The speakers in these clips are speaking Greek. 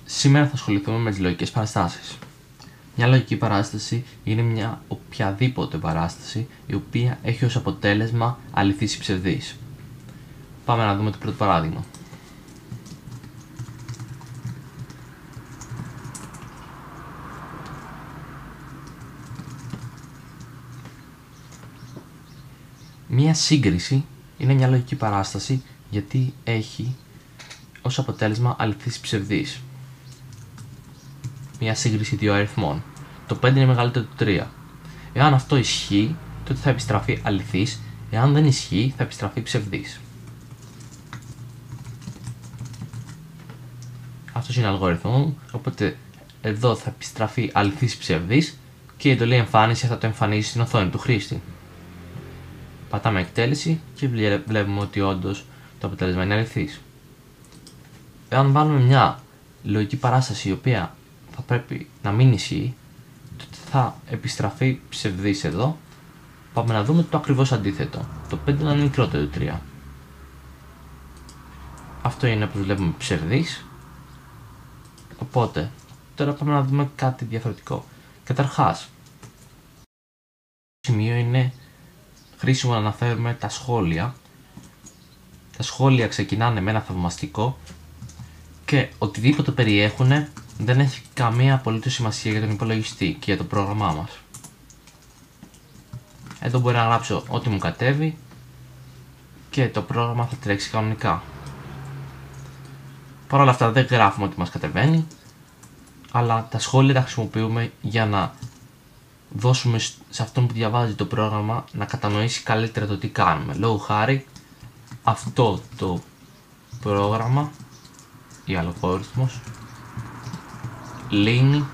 Σήμερα θα ασχοληθούμε με τις λογικές παραστάσεις. Μια λογική παράσταση είναι μια οποιαδήποτε παράσταση η οποία έχει ως αποτέλεσμα αληθείς ή ψευδείς. Πάμε να δούμε το πρώτο παράδειγμα. Μια σύγκριση είναι μια λογική παράσταση γιατί έχει ως αποτέλεσμα αληθείς ή ψευδείς. Μια σύγκριση δύο αριθμών. Το 5 είναι μεγαλύτερο του 3. Εάν αυτό ισχύει, τότε θα επιστραφεί αληθής, εάν δεν ισχύει, θα επιστραφεί ψευδής. Αυτός είναι ο αλγόριθμος μου, οπότε εδώ θα επιστραφεί αληθής ή ψευδής και η εντολή εμφάνιση θα το εμφανίσει στην οθόνη του χρήστη. Πατάμε εκτέλεση και βλέπουμε ότι όντως το αποτέλεσμα είναι αληθής. Εάν βάλουμε μια λογική παράσταση η οποία θα πρέπει να μην ισχύει, τότε θα επιστραφεί ψευδής εδώ. Πάμε να δούμε το ακριβώς αντίθετο. Το 5 είναι μικρότερο του 3. Αυτό είναι όπως βλέπουμε ψευδής. Οπότε, τώρα πάμε να δούμε κάτι διαφορετικό. Καταρχάς, το σημείο είναι χρήσιμο να αναφέρουμε τα σχόλια. Τα σχόλια ξεκινάνε με ένα θαυμαστικό και οτιδήποτε περιέχουν δεν έχει καμία απολύτως σημασία για τον υπολογιστή και για το πρόγραμμά μας. Εδώ μπορώ να γράψω ό,τι μου κατέβει και το πρόγραμμα θα τρέξει κανονικά. Παρ' όλα αυτά δεν γράφουμε ό,τι μας κατεβαίνει, αλλά τα σχόλια τα χρησιμοποιούμε για να δώσουμε σε αυτόν που διαβάζει το πρόγραμμα να κατανοήσει καλύτερα το τι κάνουμε. Λόγω χάρη, αυτό το πρόγραμμα ή αλγόριθμος λύνει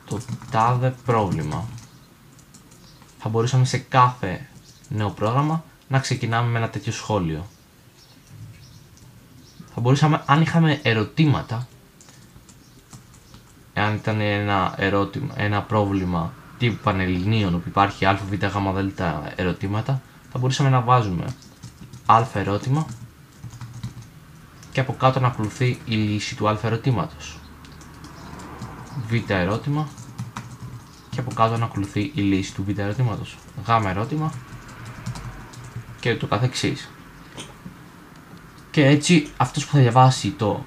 το τάδε πρόβλημα. Θα μπορούσαμε σε κάθε νέο πρόγραμμα να ξεκινάμε με ένα τέτοιο σχόλιο. Θα μπορούσαμε, αν είχαμε ερωτήματα, εάν ήταν ένα πρόβλημα τύπου πανελληνίων όπου υπάρχει α, β, γ, δ ερωτήματα, θα μπορούσαμε να βάζουμε α ερώτημα και από κάτω να ακολουθεί η λύση του α ερωτήματος. Β ερώτημα και από κάτω να ακολουθεί η λύση του β ερωτήματος. Γ ερώτημα και το καθεξής. Και έτσι αυτός που θα διαβάσει το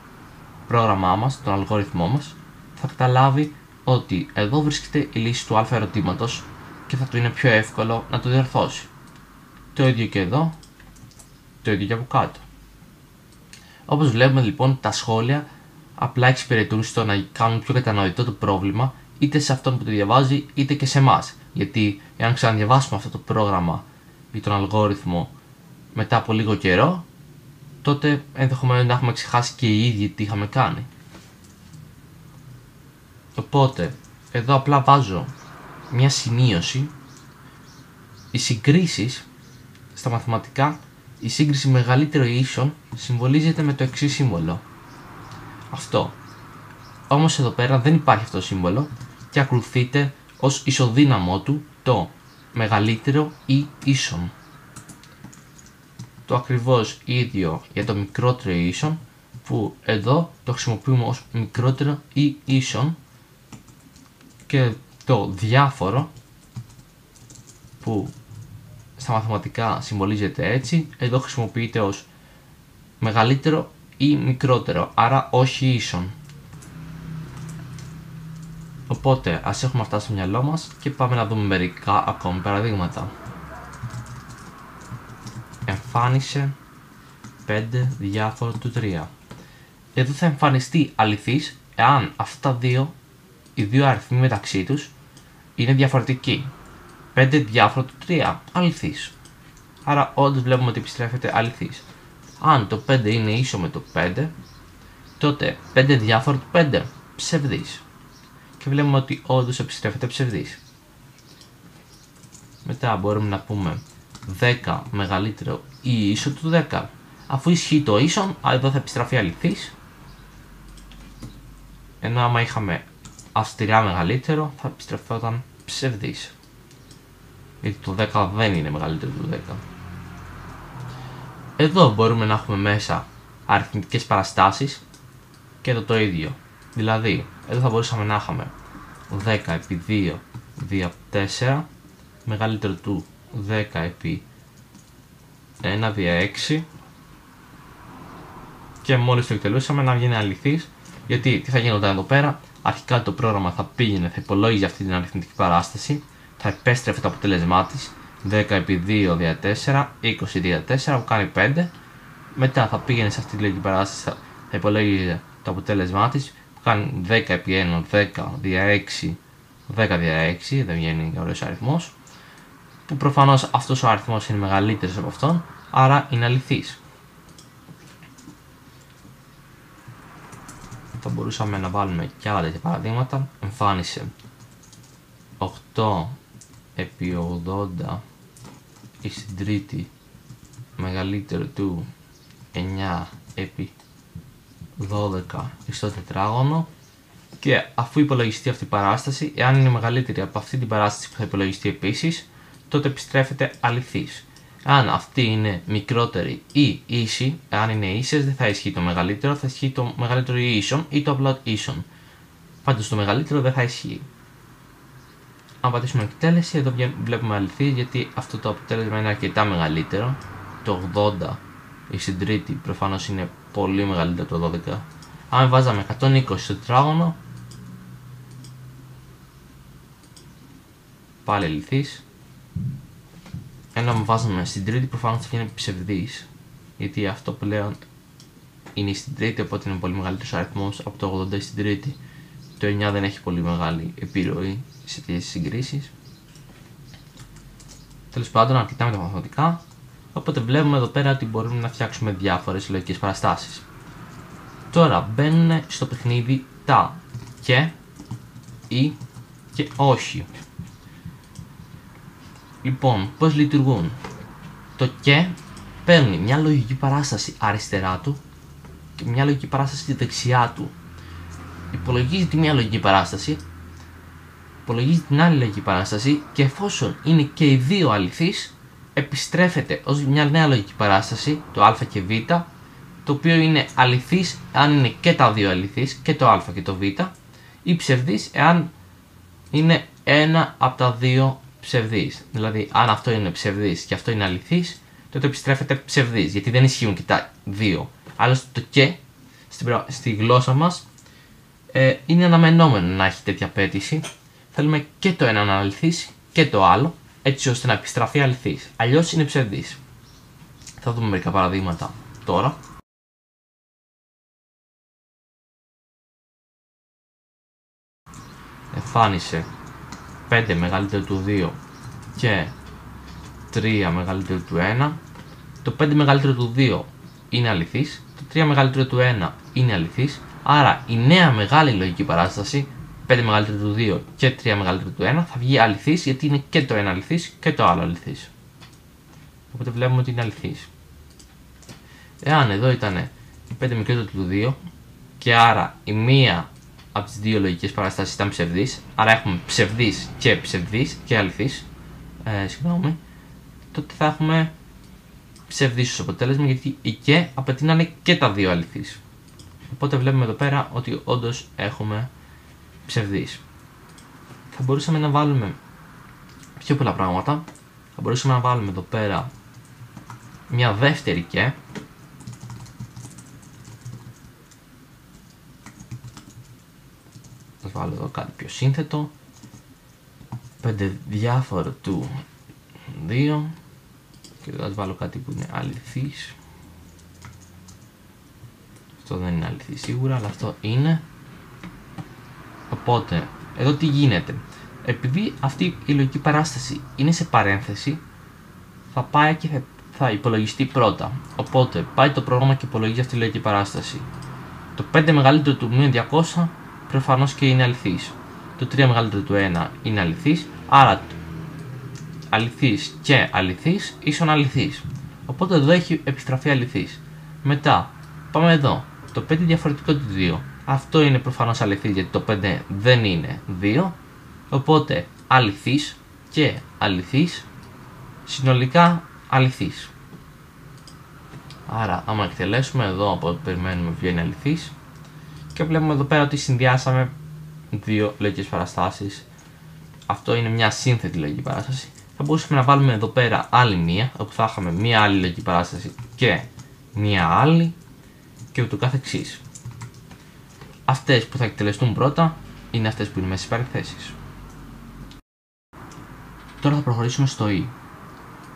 πρόγραμμά μας, τον αλγόριθμό μας, θα καταλάβει ότι εδώ βρίσκεται η λύση του α ερωτήματος και θα του είναι πιο εύκολο να το διορθώσει. Το ίδιο και εδώ, το ίδιο και από κάτω. Όπως βλέπουμε λοιπόν, τα σχόλια απλά εξυπηρετούν στο να κάνουν πιο κατανοητό το πρόβλημα είτε σε αυτόν που το διαβάζει είτε και σε εμάς. Γιατί εάν ξαναδιαβάσουμε αυτό το πρόγραμμα ή τον αλγόριθμο μετά από λίγο καιρό, τότε ενδεχομένως να έχουμε ξεχάσει και οι ίδιοι τι είχαμε κάνει. Οπότε, εδώ απλά βάζω μια σημείωση. Οι συγκρίσεις στα μαθηματικά, η σύγκριση μεγαλύτερο ή ίσον συμβολίζεται με το εξής σύμβολο. Αυτό. Όμως εδώ πέρα δεν υπάρχει αυτό το σύμβολο και ακολουθείται ως ισοδύναμό του το μεγαλύτερο ή ίσον. Το ακριβώς ίδιο για το μικρότερο ή ίσον, που εδώ το χρησιμοποιούμε ως μικρότερο ή ίσον, και το διάφορο που στα μαθηματικά συμβολίζεται έτσι, εδώ χρησιμοποιείται ως μεγαλύτερο ή μικρότερο, άρα όχι ίσον. Οπότε ας έχουμε αυτά στο μυαλό μας και πάμε να δούμε μερικά ακόμη παραδείγματα. Εμφάνισε 5 διάφορο του 3. Εδώ θα εμφανιστεί αληθής εάν αυτά οι δύο αριθμοί μεταξύ τους είναι διαφορετικοί. 5 διάφορο του 3, αληθής. Άρα όντως βλέπουμε ότι επιστρέφεται αληθής. Αν το 5 είναι ίσο με το 5, τότε 5 διάφορο του 5, ψευδής. Και βλέπουμε ότι όντως επιστρέφεται ψευδής. Μετά μπορούμε να πούμε 10 μεγαλύτερο ή ίσο του 10. Αφού ισχύει το ίσον, εδώ θα επιστραφεί αληθής. Ενώ άμα είχαμε αυστηρά μεγαλύτερο, θα επιστρεφόταν ψευδής. Γιατί το 10 δεν είναι μεγαλύτερο του 10. Εδώ μπορούμε να έχουμε μέσα αριθμητικές παραστάσεις και εδώ το ίδιο. Δηλαδή, εδώ θα μπορούσαμε να είχαμε 10 επί 2 δια 4 μεγαλύτερο του 10 επί 1 δια 6 και μόλις το εκτελούσαμε να βγαίνει αληθής, γιατί τι θα γινόταν εδώ πέρα, αρχικά το πρόγραμμα θα πήγαινε, θα υπολόγιζε αυτή την αριθμητική παράσταση, θα επέστρεφε το αποτέλεσμά της 10 επί 2 δια 4, 20 δια 4 που κάνει 5, μετά θα πήγαινε σε αυτή τη λογική παράσταση, θα υπολόγιζε το αποτέλεσμά της που κάνει 10 επί 1, 10 δια 6, 10 δια 6, δεν βγαίνει ωραίος αριθμός, που προφανώς αυτός ο αριθμός είναι μεγαλύτερος από αυτόν, άρα είναι αληθής. Θα μπορούσαμε να βάλουμε και άλλα τέτοια παραδείγματα. Εμφάνισε 8 επί 80 η συντρίτη μεγαλύτερο του 9 επί 12 στο τετράγωνο, και αφού υπολογιστεί αυτή η παράσταση, εάν είναι μεγαλύτερη από αυτή την παράσταση που θα υπολογιστεί επίσης, τότε επιστρέφεται αληθής. Αν αυτή είναι μικρότερη ή ίση, εάν είναι ίσες δεν θα ισχύει το μεγαλύτερο, θα ισχύει το μεγαλύτερο ή ίσον ή το απλό ίσον. Πάντως το μεγαλύτερο δεν θα ισχύει. Αν πατήσουμε εκτέλεση, εδώ βλέπουμε αληθή, γιατί αυτό το αποτέλεσμα είναι αρκετά μεγαλύτερο. Το 80 η συντρίτη προφανώς είναι πολύ μεγαλύτερο από το 12. Αν βάζαμε 120 στο τετράγωνο, πάλι αληθής. Ενώ αν βάζουμε στην τρίτη, προφανώς θα γίνει ψευδής, γιατί αυτό πλέον είναι στην τρίτη, οπότε είναι πολύ μεγαλύτερος αριθμός από το 80 στην τρίτη. Το 9 δεν έχει πολύ μεγάλη επιρροή σε τέτοιες συγκρίσεις. Τέλος πάντων, αρκετά με τα μαθηματικά. Οπότε βλέπουμε εδώ πέρα ότι μπορούμε να φτιάξουμε διάφορες λογικές παραστάσεις. Τώρα μπαίνουν στο παιχνίδι τα και, ή και όχι. Λοιπόν, πώς λειτουργούν? Το και παίρνει μια λογική παράσταση αριστερά του και μια λογική παράσταση δεξιά του. Υπολογίζει τη μια λογική παράσταση, υπολογίζει την άλλη λογική παράσταση, και εφόσον είναι και οι δύο αληθείς, επιστρέφεται ως μια νέα λογική παράσταση, το α και β, το οποίο είναι αληθής αν είναι και τα δύο αληθείς, και το α και το β, ή ψευδής εάν είναι ένα από τα δύο ψευδής. Δηλαδή, αν αυτό είναι ψευδής και αυτό είναι αληθής, τότε επιστρέφεται ψευδής, γιατί δεν ισχύουν και τα δύο. Άλλωστε το και στη γλώσσα μας είναι αναμενόμενο να έχει τέτοια απέτηση. Θέλουμε και το ένα να αληθής και το άλλο, έτσι ώστε να επιστραφεί αληθής. Αλλιώς είναι ψευδής. Θα δούμε μερικά παραδείγματα τώρα. Εμφάνισε 5 μεγαλύτερο του 2 και 3 μεγαλύτερο του 1. Το 5 μεγαλύτερο του 2 είναι αληθής, το 3 μεγαλύτερο του 1 είναι αληθής, άρα η νέα μεγάλη λογική παράσταση 5 μεγαλύτερο του 2 και 3 μεγαλύτερο του 1 θα βγει αληθής, γιατί είναι και το ένα αληθής και το άλλο αληθής. Οπότε βλέπουμε ότι είναι αληθής. Εάν εδώ ήταν 5 μικρότερο του 2 και άρα η μία από τις δύο λογικές παραστάσεις ήταν ψευδής, άρα έχουμε ψευδής και αληθής, τότε θα έχουμε ψευδής ως αποτέλεσμα, γιατί η και απαιτεί να είναι και τα δύο αληθείς. Οπότε βλέπουμε εδώ πέρα ότι όντως έχουμε ψευδής. Θα μπορούσαμε να βάλουμε πιο πολλά πράγματα. Θα μπορούσαμε να βάλουμε εδώ πέρα μια δεύτερη και, θα βάλω εδώ κάτι πιο σύνθετο, 5 διάφορο του 2, και εδώ θα βάλω κάτι που είναι αληθής. Αυτό δεν είναι αληθής σίγουρα, αλλά αυτό είναι. Οπότε εδώ τι γίνεται? Επειδή αυτή η λογική παράσταση είναι σε παρένθεση, θα πάει και θα υπολογιστεί πρώτα. Οπότε πάει το πρόγραμμα και υπολογίζει αυτή τη λογική παράσταση. Το 5 μεγαλύτερο του μείον 200 προφανώς και είναι αληθής. Το 3 μεγαλύτερο του 1 είναι αληθής, άρα αληθής και αληθής ίσον αληθής. Οπότε εδώ έχει επιστραφεί αληθής. Μετά πάμε εδώ. Το 5 διαφορετικό του 2. Αυτό είναι προφανώς αληθής, γιατί το 5 δεν είναι 2. Οπότε αληθής και αληθής συνολικά αληθής. Άρα άμα εκτελέσουμε εδώ από ό,τι περιμένουμε βγαίνει αληθής και βλέπουμε εδώ πέρα ότι συνδυάσαμε δύο λογικές παραστάσεις. Αυτό είναι μια σύνθετη λογική παράσταση. Θα μπορούσαμε να βάλουμε εδώ πέρα άλλη μία, όπου θα είχαμε μία άλλη λογική παράσταση και μία άλλη και ούτω καθεξής. Αυτές που θα εκτελεστούν πρώτα είναι αυτές που είναι μέσα στις παρεκθέσεις. Τώρα θα προχωρήσουμε στο E.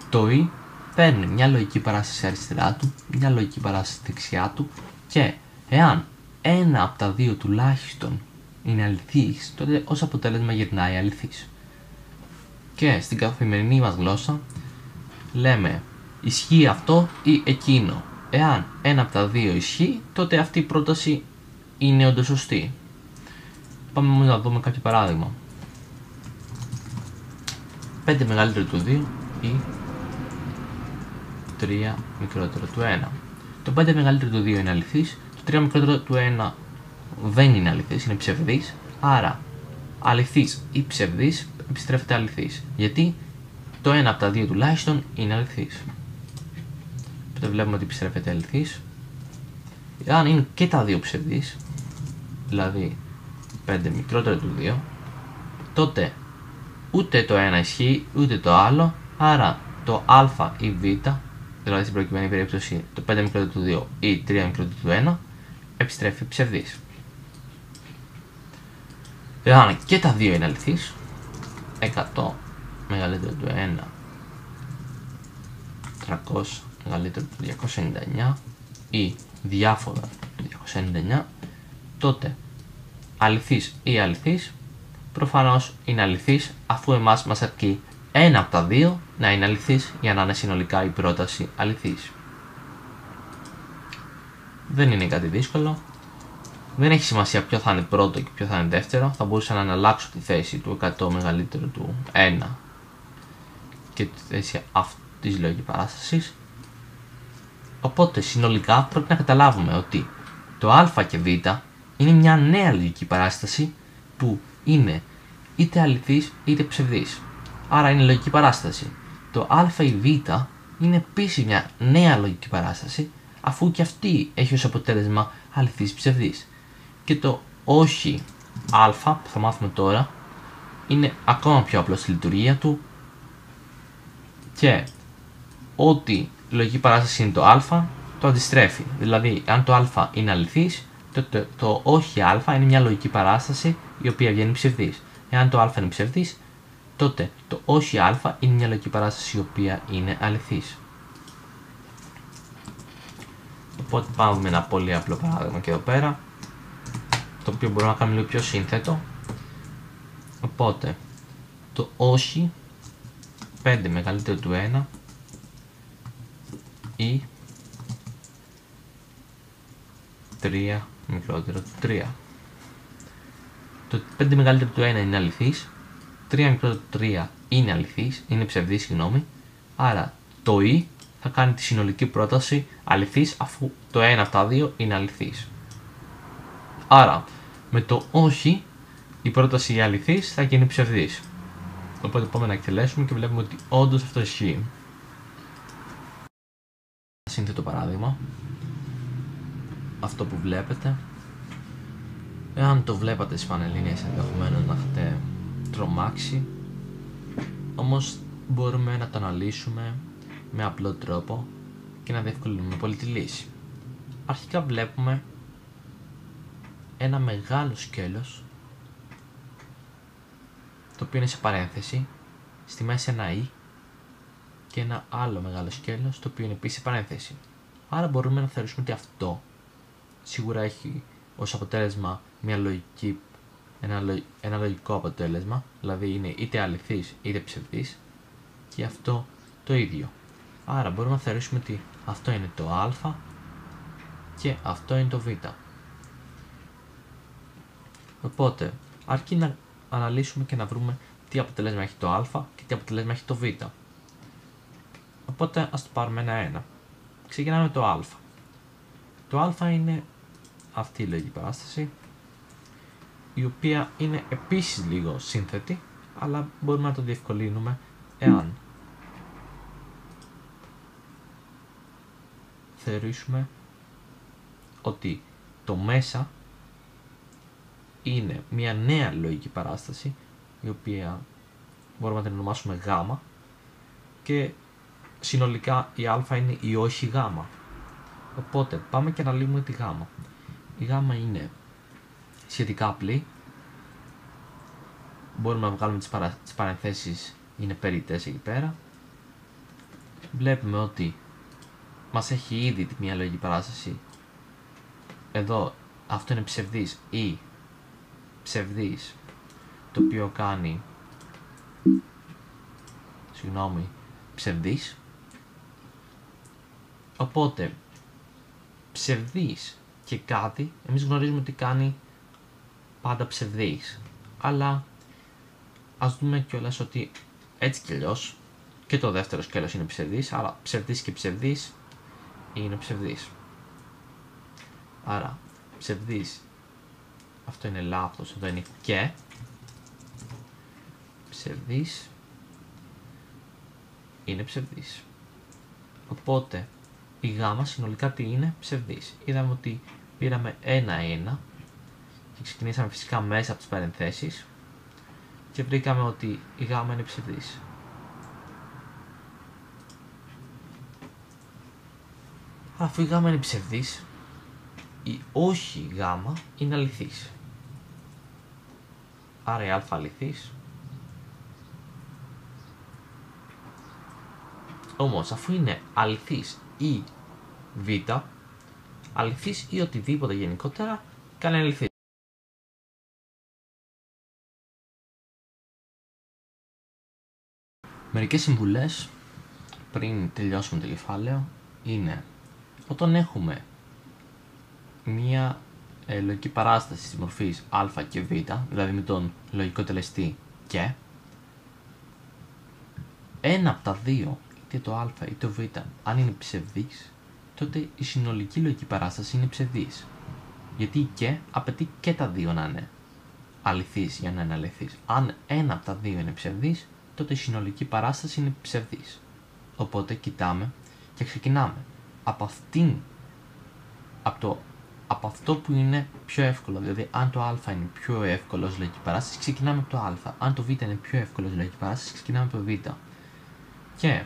Το E παίρνει μια λογική παράσταση αριστερά του, μια λογική παράσταση δεξιά του και εάν ένα από τα δύο τουλάχιστον είναι αληθής, τότε ως αποτέλεσμα γυρνάει αληθής. Και στην καθημερινή μας γλώσσα λέμε ισχύει αυτό ή εκείνο. Εάν ένα από τα δύο ισχύει, τότε αυτή η πρόταση είναι όντως σωστή. Πάμε όμως να δούμε κάποιο παράδειγμα. 5 μεγαλύτερο του 2 ή 3 μικρότερο του 1. Το 5 μεγαλύτερο του 2 είναι αληθής, το 3 μικρότερο του 1 δεν είναι αληθής, είναι ψευδής. Άρα αληθής ή ψευδής επιστρέφεται αληθής. Γιατί το ένα από τα δύο τουλάχιστον είναι αληθής. Οπότε βλέπουμε ότι επιστρέφεται αληθής. Αν είναι και τα δύο ψευδής, δηλαδή 5 μικρότερο του 2, τότε ούτε το ένα ισχύει ούτε το άλλο. Άρα το α ή β, δηλαδή στην προκειμένη περίπτωση το 5 μικρότερο του 2 ή 3 μικρότερο του 1, επιστρέφει ψευδής. Εάν και τα δύο είναι αληθής, 100 μεγαλύτερο του 1, 300 μεγαλύτερο του 299 ή διάφορα του 299, τότε αληθής ή αληθής προφανώς είναι αληθής, αφού εμάς μας αρκεί ένα από τα δύο να είναι αληθής για να είναι συνολικά η πρόταση αληθής. Δεν είναι κάτι δύσκολο. Δεν έχει σημασία ποιο θα είναι πρώτο και ποιο θα είναι δεύτερο. Θα μπορούσα να αλλάξω τη θέση του 100 μεγαλύτερου του 1 και τη θέση αυτής της λογικής παράστασης. Οπότε συνολικά πρέπει να καταλάβουμε ότι το α και β είναι μια νέα λογική παράσταση που είναι είτε αληθής είτε ψευδής. Άρα είναι λογική παράσταση. Το α ή β είναι επίσης μια νέα λογική παράσταση, αφού και αυτή έχει ως αποτέλεσμα αληθής ψευδής. Και το όχι α που θα μάθουμε τώρα είναι ακόμα πιο απλό στη λειτουργία του και ό,τι λογική παράσταση είναι το α το αντιστρέφει. Δηλαδή αν το α είναι αληθής, τότε το όχι α είναι μια λογική παράσταση η οποία βγαίνει ψευδής. Εάν το α είναι ψευδής, τότε το όχι α είναι μια λογική παράσταση η οποία είναι αληθής. Οπότε πάμε να δούμε ένα πολύ απλό παράδειγμα και εδώ πέρα, το οποίο μπορούμε να κάνουμε λίγο πιο σύνθετο. Οπότε το όχι 5 μεγαλύτερο του 1 ή 3 μικρότερο του 3. Το 5 μεγαλύτερο του 1 είναι αληθής, 3 μικρότερο του 3 είναι αληθής, είναι ψευδής, συγγνώμη. Άρα το ή θα κάνει τη συνολική πρόταση αληθής, αφού το ένα από τα δύο είναι αληθής. Άρα με το όχι η πρόταση αληθής θα γίνει ψευδής. Οπότε πάμε να εκτελέσουμε και βλέπουμε ότι όντως αυτό ισχύει. Σύνθετο παράδειγμα. Αυτό που βλέπετε, εάν το βλέπατε στις Πανελλήνιες ενδεχομένως να έχετε τρομάξει, όμως μπορούμε να το αναλύσουμε με απλό τρόπο και να διευκολύνουμε πολύ τη λύση. Αρχικά βλέπουμε ένα μεγάλο σκέλος, το οποίο είναι σε παρένθεση, στη μέση ένα ή και ένα άλλο μεγάλο σκέλος, το οποίο είναι επίσης σε παρένθεση. Άρα μπορούμε να θεωρήσουμε ότι αυτό σίγουρα έχει ως αποτέλεσμα ένα λογικό αποτέλεσμα, δηλαδή είναι είτε αληθής είτε ψευδής, και αυτό το ίδιο. Άρα μπορούμε να θεωρήσουμε ότι αυτό είναι το α και αυτό είναι το β. Οπότε αρκεί να αναλύσουμε και να βρούμε τι αποτέλεσμα έχει το α και τι αποτέλεσμα έχει το β. Οπότε ας το πάρουμε ένα-ένα. Ξεκινάμε με το α. Το α είναι αυτή η λογική παράσταση, η οποία είναι επίσης λίγο σύνθετη, αλλά μπορούμε να το διευκολύνουμε εάν θεωρήσουμε ότι το μέσα είναι μια νέα λογική παράσταση, η οποία μπορούμε να την ονομάσουμε γ, και συνολικά η α είναι η όχι γ. Οπότε πάμε και αναλύουμε τη γ. Η γ είναι σχετικά απλή. Μπορούμε να βγάλουμε τις παρενθέσεις, είναι περιττές εκεί πέρα. Βλέπουμε ότι μας έχει ήδη μια λογική παράσταση. Εδώ αυτό είναι ψευδής ή ψευδής, το οποίο κάνει ψευδής. Οπότε ψευδής και κάτι εμείς γνωρίζουμε ότι κάνει πάντα ψευδής, αλλά ας δούμε κιόλας ότι έτσι κι αλλιώς και το δεύτερο σκέλος είναι ψευδής, άρα ψευδής και ψευδής είναι ψευδής. Άρα ψευδής, αυτό είναι λάθος, εδώ είναι και ψευδής είναι ψευδής. Οπότε η γάμα συνολικά τι είναι? Ψευδής. Είδαμε ότι πήραμε 1-1 και ξεκινήσαμε φυσικά μέσα από τις παρενθέσεις και βρήκαμε ότι η γάμα είναι ψευδής. Αφού η γάμα είναι ψευδής, η όχι γάμα είναι αληθής. Άρα η α αληθής. Όμως αφού είναι αληθής ή β, αληθής ή οτιδήποτε γενικότερα, κάνει αληθής. Μερικές συμβουλές πριν τελειώσουμε το κεφάλαιο είναι: όταν έχουμε μία λογική παράσταση της μορφής α και β, δηλαδή με τον λογικό τελεστή και, ένα από τα δύο, είτε το α είτε το β, αν είναι ψευδής, τότε η συνολική λογική παράσταση είναι ψευδής. Γιατί η και απαιτεί και τα δύο να είναι αληθής για να είναι αληθής. Αν ένα από τα δύο είναι ψευδής, τότε η συνολική παράσταση είναι ψευδής. Οπότε κοιτάμε και ξεκινάμε από αυτό που είναι πιο εύκολο. Δηλαδή, αν το α είναι πιο εύκολο ως λογική παράσταση, ξεκινάμε από το α. Αν το β είναι πιο εύκολο ως λογική παράσταση, ξεκινάμε από το β. Και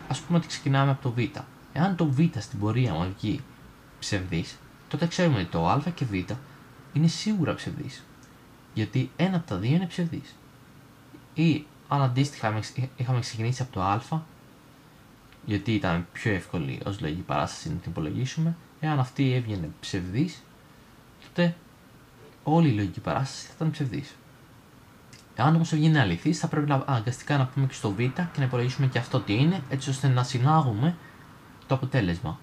ας πούμε ότι ξεκινάμε από το β. Εάν το β στην πορεία μας βγει ψευδής, τότε ξέρουμε ότι το α και β είναι σίγουρα ψευδής. Γιατί ένα από τα δύο είναι ψευδής. Ή αν αντίστοιχα είχαμε ξεκινήσει από το α, γιατί ήταν πιο εύκολη ως λογική παράσταση να την υπολογίσουμε, εάν αυτή έβγαινε ψευδής, τότε όλη η λογική παράσταση θα ήταν ψευδής. Εάν όμως έβγαινε αληθής, θα πρέπει αναγκαστικά να πούμε και στο β και να υπολογίσουμε και αυτό τι είναι, έτσι ώστε να συνάγουμε το αποτέλεσμα.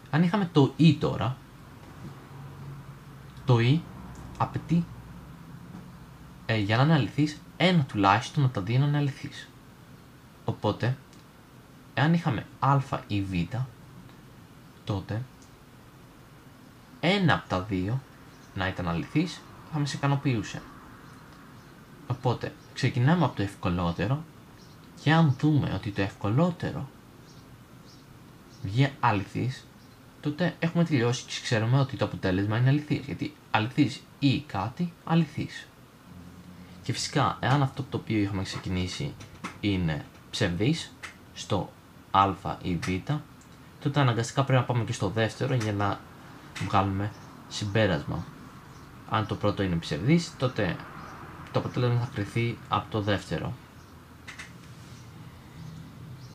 Αν είχαμε το ή τώρα, το ή απαιτεί για να είναι αληθής ένα τουλάχιστον από τα δύο να είναι αληθής. Οπότε, εάν είχαμε α ή β, τότε ένα από τα δύο να ήταν αληθής θα μας ικανοποιούσε. Οπότε ξεκινάμε από το ευκολότερο και αν δούμε ότι το ευκολότερο βγει αληθής, τότε έχουμε τελειώσει και ξέρουμε ότι το αποτέλεσμα είναι αληθής. Γιατί αληθής ή κάτι αληθής. Και φυσικά, εάν αυτό το οποίο είχαμε ξεκινήσει είναι ψευδής στο α ή β, τότε αναγκαστικά πρέπει να πάμε και στο δεύτερο για να βγάλουμε συμπέρασμα. Αν το πρώτο είναι ψευδής, τότε το αποτέλεσμα θα κριθεί από το δεύτερο.